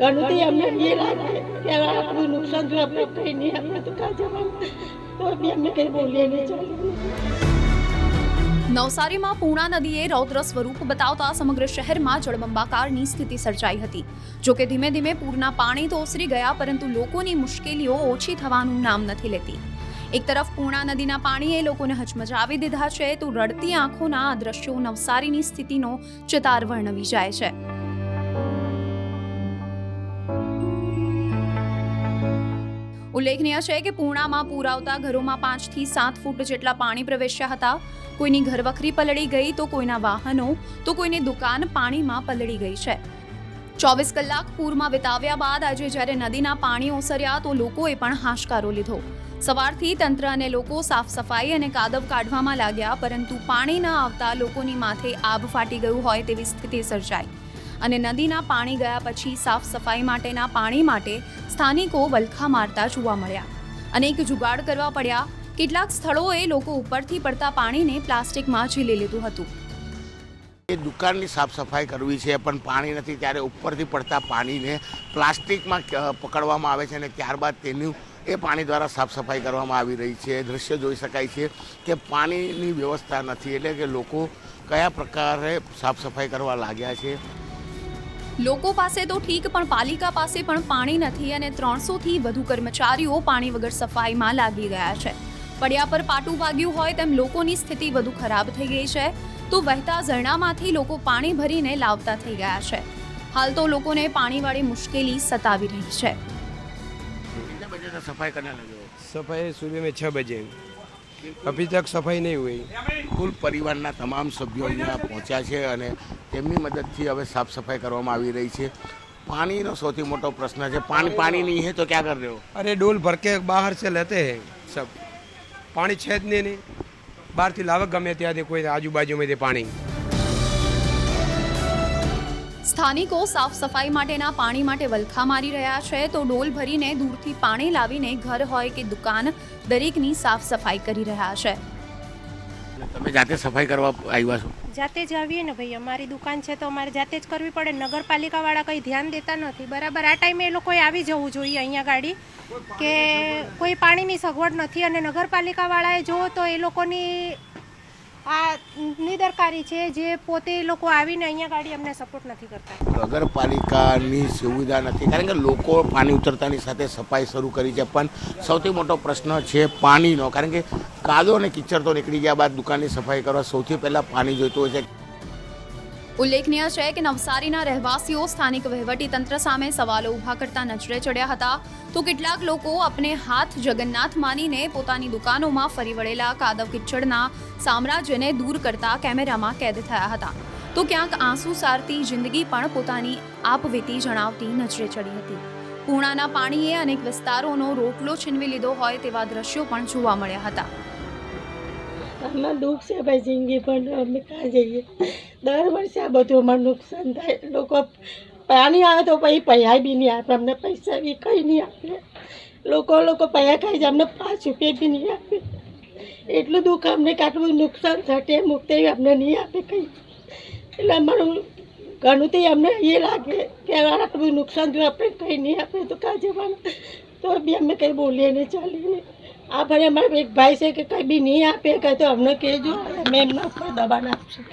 ઘણું અમને એ લાગે કે આપણું નુકસાન જો આપણે કંઈ નહીં આપણે તો કાં જવાનું, તો બી અમે કંઈ બોલીએ નહીં ચાલીએ. નવસારીમાં પૂર્ણા નદીએ રૌદ્ર સ્વરૂપ બતાવતા સમગ્ર શહેરમાં જળબંબાકારની સ્થિતિ સર્જાઈ હતી. જોકે ધીમે ધીમે પૂરના પાણી તો ઓસરી ગયા, પરંતુ લોકોની મુશ્કેલીઓ ઓછી થવાનું નામ નથી લેતી. એક તરફ પૂર્ણા નદીના પાણીએ લોકોને હચમચાવી દીધા છે, તો રડતી આંખોના આ દ્રશ્યો નવસારીની સ્થિતિનો ચિતાર વર્ણવી જાય છે. ઉલ્લેખનીય છે કે પૂર્ણામાં પૂર આવતા ઘરોમાં 5 થી 7 ફૂટ જેટલા પાણી પ્રવેશ્યા હતા. કોઈની ઘરવખરી પલળી ગઈ, તો કોઈના વાહનો, તો કોઈની દુકાન પાણીમાં પલળી ગઈ છે. 24 કલાક પૂરમાં વિતાવ્યા બાદ આજે જ્યારે નદીના પાણી ઓસર્યા, તો લોકોએ પણ હાશકારો લીધો. સવારથી તંત્ર અને લોકો સાફ સફાઈ અને કાદવ કાઢવામાં લાગ્યા, પરંતુ પાણી ન આવતા લોકોની માથે આભ ફાટી ગયું હોય તેવી સ્થિતિ સર્જાઈ. અને નદીના પાણી ગયા પછી સાફ સફાઈ માટેના પાણી માટે સ્થાનિકો વલખા મારતા જોવા મળ્યા. અનેક જુગાડ કરવા પડ્યા. કેટલાક સ્થળોએ લોકો ઉપરથી પડતા પાણીને પ્લાસ્ટિકમાં ઝીલી લીધું હતું. એ દુકાનની સાફ સફાઈ કરવી છે, પણ પાણી નથી, ત્યારે ઉપરથી પડતા પાણીને પ્લાસ્ટિકમાં પકડવામાં આવે છે અને ત્યારબાદ તેનું એ પાણી દ્વારા સાફ સફાઈ કરવામાં આવી રહી છે. દ્રશ્ય જોઈ શકાય છે કે પાણીની વ્યવસ્થા નથી, એટલે કે લોકો કયા પ્રકારે સાફ સફાઈ કરવા લાગ્યા છે. લોકો પાસે તો ઠીક, પણ પાલિકા પાસે પણ પાણી નથી અને 300થી વધુ કર્મચારીઓ પાણી વગર સફાઈમાં લાગી ગયા છે. પડ્યા પર પાટું વાગ્યું હોય તેમ લોકોની સ્થિતિ વધુ ખરાબ થઈ ગઈ છે, તો વહેતા ઝરણામાંથી લોકો પાણી ભરીને લાવતા થઈ ગયા છે. હાલ તો લોકોને પાણીવાળી મુશ્કેલી સતાવી રહી છે. सफाई करने लगे हो? सफाई सुबह में 6 बजे, अभी तक सफाई नहीं हुई. કુલ પરિવારના તમામ સભ્યો અહીંયા પહોંચ્યા છે અને તેમની મદદથી હવે સાફ સફાઈ કરવામાં આવી રહી છે. પાણીનો સૌથી મોટો પ્રશ્ન છે. પાણી નહીં है तो क्या कर रहे हो? अरे डोल भर के बाहर से लेते हैं सब. पानी છે જ નહીં, બહારથી લાવે ગમે ત્યાંથી, કોઈ આજુબાજુમાંથી પાણી. સ્થાનિકો સાફ સફાઈ માટેના પાણી માટે વલખા મારી રહ્યા છે, તો ડોલ ભરીને દૂરથી પાણી લાવીને ઘર હોય કે દુકાન દરેકની સાફ સફાઈ કરી રહ્યા છે. તમે જાતે સફાઈ કરવા આવ્યા છો? જાતે જ આવીએ ને ભાઈ, અમારી દુકાન છે તો અમારે જાતે જ કરવી પડે. નગરપાલિકાવાળા કંઈ ધ્યાન દેતા નથી. બરાબર આ ટાઈમે એ લોકોએ આવી જવું જોઈએ અહીંયા ગાડી, કે કોઈ પાણીની સગવડ નથી. અને નગરપાલિકાવાળાએ જુઓ તો એ લોકોની આ નિદરકારી છે, જે પોતે એ લોકો આવીને અહીંયા ગાડી અમને સપોર્ટ નથી કરતા. નગરપાલિકાની સુવિધા નથી, કારણ કે લોકો પાણી ઉતરતાની સાથે સફાઈ શરૂ કરી છે, પણ સૌથી મોટો પ્રશ્ન છે પાણીનો. કારણ કે કાદવ અને કિચડ તો નીકળી ગયા બાદ દુકાનની સફાઈ કરવા સૌથી પહેલાં પાણી જોઈતું હોય છે. ઉલ્લેખનીય છે કે નવસારીના રહેવાસીઓ સ્થાનિક વહીવટીતંત્ર સામે સવાલો ઊભા કરતા નજરે ચડ્યા હતા, તો કેટલાક લોકો અપને હાથ જગન્નાથ માનીને પોતાની દુકાનોમાં ફરી વળેલા કાદવ કિચડના સામ્રાજ્યને દૂર કરતા કેમેરામાં કેદ થયા હતા. તો ક્યાંક આંસુ સારતી જિંદગી પણ પોતાની આપવીતી જણાવતી નજરે ચડી હતી. પૂર્ણાના પાણીએ અનેક વિસ્તારોનો રોટલો છીનવી લીધો હોય તેવા દ્રશ્યો પણ જોવા મળ્યા હતા. આમાં દુઃખ છે ભાઈ, જિંદગી પણ અમે કાં જઈએ. દર વર્ષે આ બધું અમારું નુકસાન થાય. લોકો પાણી આવે તો પછી પૈસા બી નહીં આપે અમને, પૈસા બી કંઈ નહીં આપે. લોકો પૈસા ખાઈ જાય, અમને 5 રૂપિયા બી નહીં આપે. એટલું દુઃખ અમને કે આટલું નુકસાન થશે મુક્તે અમને નહીં આપે કંઈ. એટલે અમારું ઘણું અમને એ લાગે કે આટલું નુકસાન જો આપણે કંઈ નહીં આપે તો કાં જવાનું, તો બી અમે કંઈ બોલીએ નહીં ચાલીએ નહીં. આ ભાઈ અમારા એક ભાઈ છે કે કંઈ બી નહીં આપે કંઈ, તો અમને કહેજો, અમે એમના ઉપર દબાણ આપશું.